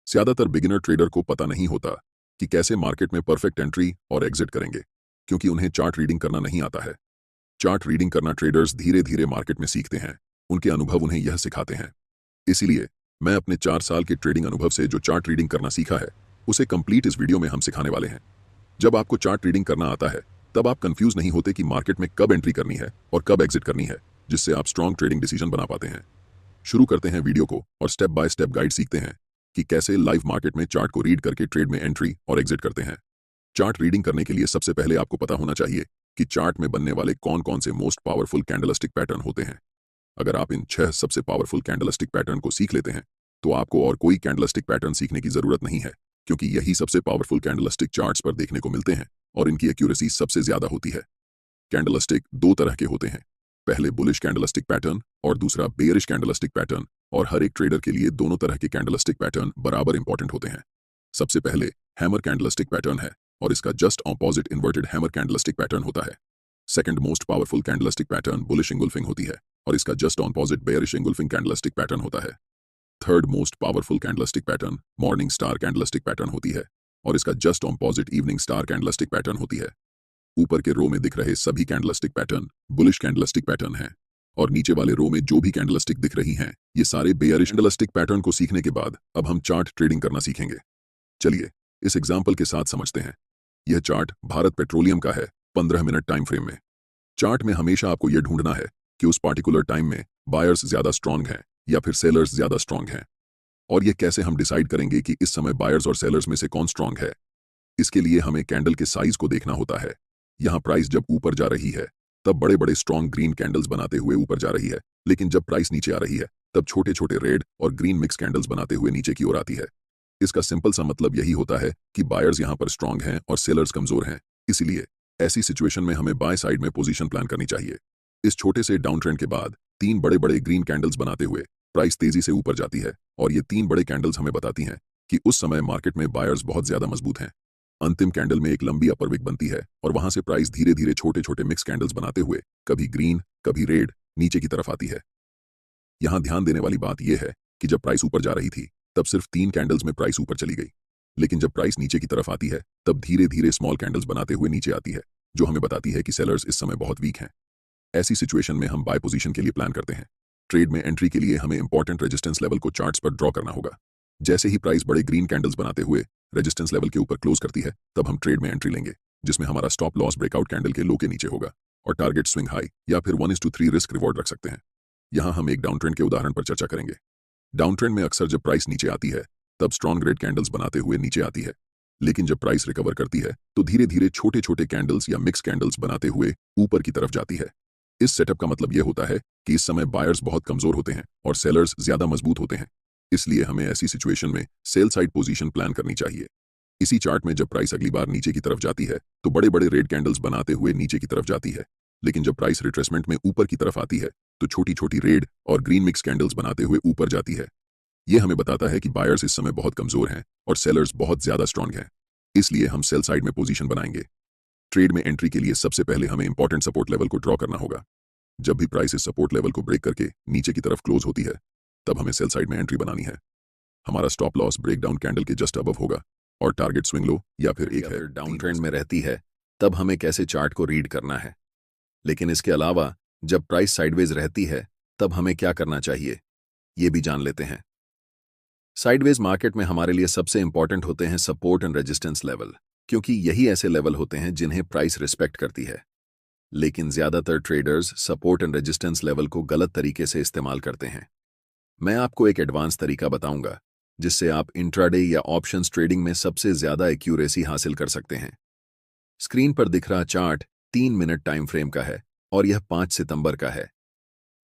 ज्यादातर beginner trader को पता नहीं होता कि कैसे मार्केट में परफेक्ट एंट्री और एग्जिट करेंगे, क्योंकि उन्हें चार्ट रीडिंग करना नहीं आता है। चार्ट रीडिंग करना ट्रेडर्स धीरे धीरे मार्केट में सीखते हैं, उनके अनुभव उन्हें यह सिखाते हैं। इसीलिए मैं अपने 4 साल के ट्रेडिंग अनुभव से जो चार्ट रीडिंग करना सीखा है उसे कंप्लीट इस वीडियो में हम सिखाने वाले हैं। जब आपको चार्ट रीडिंग करना आता है तब आप कंफ्यूज नहीं होते कि मार्केट में कब एंट्री करनी है और कब एग्जिट करनी है, जिससे आप स्ट्रॉन्ग ट्रेडिंग डिसीजन बना पाते हैं। शुरू करते हैं वीडियो को और स्टेप बाय स्टेप गाइड सीखते हैं कि कैसे लाइव मार्केट में चार्ट को रीड करके ट्रेड में एंट्री और एग्जिट करते हैं। चार्ट रीडिंग करने के लिए सबसे पहले आपको पता होना चाहिए कि चार्ट में बनने वाले कौन कौन से मोस्ट पावरफुल कैंडलस्टिक पैटर्न होते हैं। अगर आप इन 6 सबसे पावरफुल कैंडलस्टिक पैटर्न को सीख लेते हैं तो आपको और कोई कैंडलस्टिक पैटर्न सीखने की जरूरत नहीं है, क्योंकि यही सबसे पावरफुल कैंडलस्टिक चार्ट्स पर देखने को मिलते हैं और इनकी एक्यूरेसी सबसे ज्यादा होती है। कैंडलस्टिक 2 तरह के होते हैं, पहले बुलिश कैंडलस्टिक पैटर्न और दूसरा बेयरिश कैंडलस्टिक पैटर्न, और हर एक ट्रेडर के लिए दोनों तरह के कैंडलस्टिक पैटर्न बराबर इंपॉर्टेंट होते हैं। सबसे पहले हैमर कैंडलस्टिक पैटर्न है और इसका just opposite inverted hammer candlestick pattern होता है। Second most powerful candlestick pattern bullish engulfing होती है और इसका just opposite bearish engulfing candlestick pattern होता है। Third most powerful candlestick pattern morning star candlestick pattern होती है और इसका just opposite evening star candlestick pattern होती है। ऊपर के रो में दिख रहे सभी candlestick pattern bullish candlestick pattern हैं और नीचे वाले रो में जो भी कैंडलस्टिक दिख रही हैं ये सारे बेयरिश कैंडलस्टिक पैटर्न को सीखने के बाद अब हम चार्ट ट्रेडिंग करना सीखेंगे। चलिए इस एग्जाम्पल के साथ समझते हैं। यह चार्ट भारत पेट्रोलियम का है 15 मिनट टाइम फ्रेम में। चार्ट में हमेशा आपको यह ढूंढना है कि उस पार्टिकुलर टाइम में बायर्स ज्यादा स्ट्रांग हैं या फिर सेलर्स ज्यादा स्ट्रांग हैं, और यह कैसे हम डिसाइड करेंगे कि इस समय बायर्स और सेलर्स में से कौन स्ट्रांग है। इसके लिए हमें कैंडल के साइज को देखना होता है। यहाँ प्राइस जब ऊपर जा रही है तब बड़े बड़े स्ट्रॉन्ग ग्रीन कैंडल्स बनाते हुए ऊपर जा रही है, लेकिन जब प्राइस नीचे आ रही है तब छोटे छोटे रेड और ग्रीन मिक्स कैंडल्स बनाते हुए नीचे की ओर आती है। इसका सिंपल सा मतलब यही होता है कि बायर्स यहाँ पर स्ट्रांग हैं और सेलर्स कमजोर हैं। इसीलिए ऐसी सिचुएशन में हमें बाय साइड में पोजीशन प्लान करनी चाहिए। इस छोटे से डाउन ट्रेंड के बाद 3 बड़े बड़े ग्रीन कैंडल्स बनाते हुए प्राइस तेजी से ऊपर जाती है और ये 3 बड़े कैंडल्स हमें बताती हैं कि उस समय मार्केट में बायर्स बहुत ज्यादा मजबूत हैं। अंतिम कैंडल में एक लंबी अपर विक बनती है और वहां से प्राइस धीरे धीरे छोटे छोटे मिक्स कैंडल्स बनाते हुए कभी ग्रीन कभी रेड नीचे की तरफ आती है। यहां ध्यान देने वाली बात यह है कि जब प्राइस ऊपर जा रही थी तब सिर्फ 3 कैंडल्स में प्राइस ऊपर चली गई, लेकिन जब प्राइस नीचे की तरफ आती है तब धीरे धीरे स्मॉल कैंडल्स बनाते हुए नीचे आती है, जो हमें बताती है कि सेलर्स इस समय बहुत वीक हैं। ऐसी सिचुएशन में हम बाय पोजीशन के लिए प्लान करते हैं। ट्रेड में एंट्री के लिए हमें इंपॉर्टेंट रेजिस्टेंस लेवल को चार्ट्स पर ड्रॉ करना होगा। जैसे ही प्राइस बड़े ग्रीन कैंडल्स बनाते हुए रेजिस्टेंस लेवल के ऊपर क्लोज करती है तब हम ट्रेड में एंट्री लेंगे, जिसमें हमारा स्टॉप लॉस ब्रेकआउट कैंडल के लो के नीचे होगा और टारगेट स्विंग हाई या फिर 1:3 रिस्क रिवॉर्ड रख सकते हैं। यहां हम एक डाउन ट्रेंड के उदाहरण पर चर्चा करेंगे। डाउन ट्रेंड में अक्सर जब प्राइस नीचे आती है तब स्ट्रॉन्ग रेड कैंडल्स बनाते हुए नीचे आती है, लेकिन जब प्राइस रिकवर करती है तो धीरे धीरे छोटे छोटे कैंडल्स या मिक्स कैंडल्स बनाते हुए ऊपर की तरफ जाती है। इस सेटअप का मतलब यह होता है कि इस समय बायर्स बहुत कमजोर होते हैं और सेलर्स ज्यादा मजबूत होते हैं। इसलिए हमें ऐसी सिचुएशन में सेल साइड पोजीशन प्लान करनी चाहिए। इसी चार्ट में जब प्राइस अगली बार नीचे की तरफ जाती है तो बड़े बड़े रेड कैंडल्स बनाते हुए नीचे की तरफ जाती है, लेकिन जब प्राइस रिट्रेसमेंट में ऊपर की तरफ आती है तो छोटी छोटी रेड और ग्रीन मिक्स कैंडल्स बनाते हुए ऊपर जाती है। यह हमें बताता है कि बायर्स इस समय बहुत कमजोर हैं और सेलर्स बहुत ज्यादा स्ट्रांग हैं। इसलिए हम सेल साइड में पोजीशन बनाएंगे। ट्रेड में एंट्री के लिए सबसे पहले हमें इंपॉर्टेंट सपोर्ट लेवल को ड्रॉ करना होगा। जब भी प्राइस इस सपोर्ट लेवल को ब्रेक करके नीचे की तरफ क्लोज होती है तब हमें सेल साइड में एंट्री बनानी है। हमारा स्टॉप लॉस ब्रेकडाउन कैंडल के जस्ट अबव होगा और टारगेट स्विंग लो या फिर एक है डाउन ट्रेंड में रहती है तब हमें कैसे चार्ट को रीड करना है। लेकिन इसके अलावा जब प्राइस साइडवेज रहती है तब हमें क्या करना चाहिए ये भी जान लेते हैं। साइडवेज मार्केट में हमारे लिए सबसे इंपॉर्टेंट होते हैं सपोर्ट एंड रेजिस्टेंस लेवल, क्योंकि यही ऐसे लेवल होते हैं जिन्हें प्राइस रिस्पेक्ट करती है। लेकिन ज्यादातर traders support and resistance level को गलत तरीके से इस्तेमाल करते हैं। मैं आपको एक एडवांस तरीका बताऊंगा जिससे आप इंट्राडे या ऑप्शंस ट्रेडिंग में सबसे ज्यादा एक्यूरेसी हासिल कर सकते हैं। स्क्रीन पर दिख रहा चार्ट 3 मिनट टाइम फ्रेम का है और यह 5 सितंबर का है।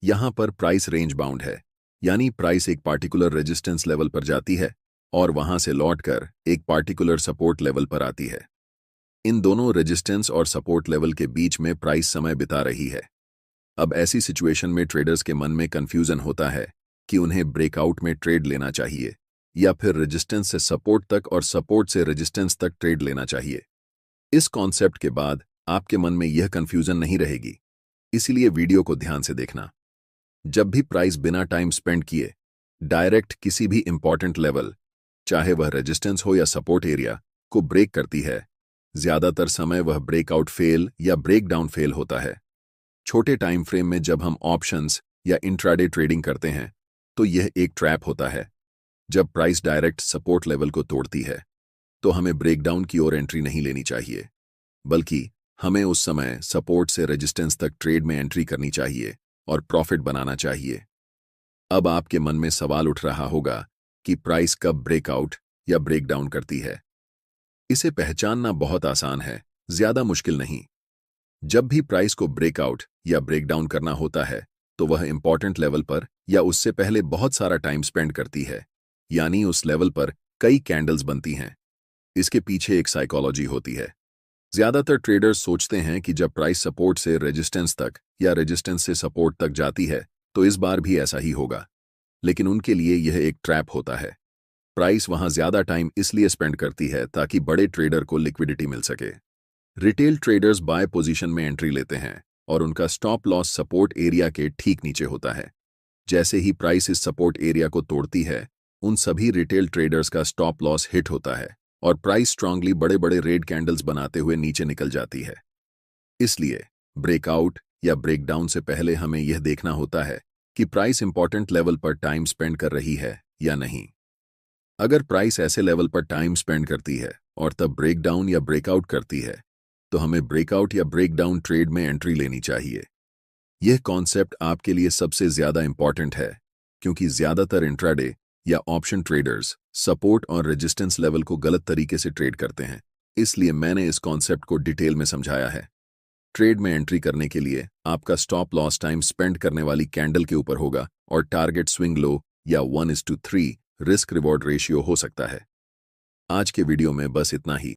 यहां पर प्राइस रेंज बाउंड है, यानी प्राइस एक पार्टिकुलर रेजिस्टेंस लेवल पर जाती है और वहां से लौटकर एक पार्टिकुलर सपोर्ट लेवल पर आती है। इन दोनों रेजिस्टेंस और सपोर्ट लेवल के बीच में प्राइस समय बिता रही है। अब ऐसी सिचुएशन में ट्रेडर्स के मन में कंफ्यूजन होता है कि उन्हें ब्रेकआउट में ट्रेड लेना चाहिए या फिर रेजिस्टेंस से सपोर्ट तक और सपोर्ट से रेजिस्टेंस तक ट्रेड लेना चाहिए। इस कॉन्सेप्ट के बाद आपके मन में यह कंफ्यूजन नहीं रहेगी, इसीलिए वीडियो को ध्यान से देखना। जब भी प्राइस बिना टाइम स्पेंड किए डायरेक्ट किसी भी इंपॉर्टेंट लेवल चाहे वह रेजिस्टेंस हो या सपोर्ट एरिया, को ब्रेक करती है। ज्यादातर समय वह ब्रेकआउट फेल या ब्रेकडाउन फेल होता है। छोटे टाइम फ्रेम में जब हम ऑप्शंस या इंट्राडे ट्रेडिंग करते हैं तो यह एक ट्रैप होता है। जब प्राइस डायरेक्ट सपोर्ट लेवल को तोड़ती है तो हमें ब्रेकडाउन की ओर एंट्री नहीं लेनी चाहिए, बल्कि हमें उस समय सपोर्ट से रेजिस्टेंस तक ट्रेड में एंट्री करनी चाहिए और प्रॉफिट बनाना चाहिए। अब आपके मन में सवाल उठ रहा होगा कि प्राइस कब ब्रेकआउट या ब्रेकडाउन करती है। इसे पहचानना बहुत आसान है, ज्यादा मुश्किल नहीं। जब भी प्राइस को ब्रेकआउट या ब्रेकडाउन करना होता है तो वह इंपॉर्टेंट लेवल पर या उससे पहले बहुत सारा टाइम स्पेंड करती है, यानी उस लेवल पर कई कैंडल्स बनती हैं। इसके पीछे एक साइकोलॉजी होती है। ज्यादातर ट्रेडर्स सोचते हैं कि जब प्राइस सपोर्ट से रेजिस्टेंस तक या रेजिस्टेंस से सपोर्ट तक जाती है तो इस बार भी ऐसा ही होगा, लेकिन उनके लिए यह एक ट्रैप होता है। प्राइस वहां ज्यादा टाइम इसलिए स्पेंड करती है ताकि बड़े ट्रेडर को लिक्विडिटी मिल सके। रिटेल ट्रेडर्स बाय पोजीशन में एंट्री लेते हैं और उनका स्टॉप लॉस सपोर्ट एरिया के ठीक नीचे होता है। जैसे ही प्राइस इस सपोर्ट एरिया को तोड़ती है, उन सभी रिटेल ट्रेडर्स का स्टॉप लॉस हिट होता है और प्राइस स्ट्रांगली बड़े बड़े रेड कैंडल्स बनाते हुए नीचे निकल जाती है। इसलिए ब्रेकआउट या ब्रेकडाउन से पहले हमें यह देखना होता है कि प्राइस इंपॉर्टेंट लेवल पर टाइम स्पेंड कर रही है या नहीं। अगर प्राइस ऐसे लेवल पर टाइम स्पेंड करती है और तब ब्रेकडाउन या ब्रेकआउट करती है तो हमें ब्रेकआउट या ब्रेकडाउन ट्रेड में एंट्री लेनी चाहिए। यह कॉन्सेप्ट आपके लिए सबसे ज्यादा इंपॉर्टेंट है, क्योंकि ज्यादातर इंट्राडे या ऑप्शन ट्रेडर्स सपोर्ट और रेजिस्टेंस लेवल को गलत तरीके से ट्रेड करते हैं। इसलिए मैंने इस कॉन्सेप्ट को डिटेल में समझाया है। ट्रेड में एंट्री करने के लिए आपका स्टॉप लॉस टाइम स्पेंड करने वाली कैंडल के ऊपर होगा और टारगेट स्विंग लो या 1:3 रिस्क रिवॉर्ड रेशियो हो सकता है। आज के वीडियो में बस इतना ही।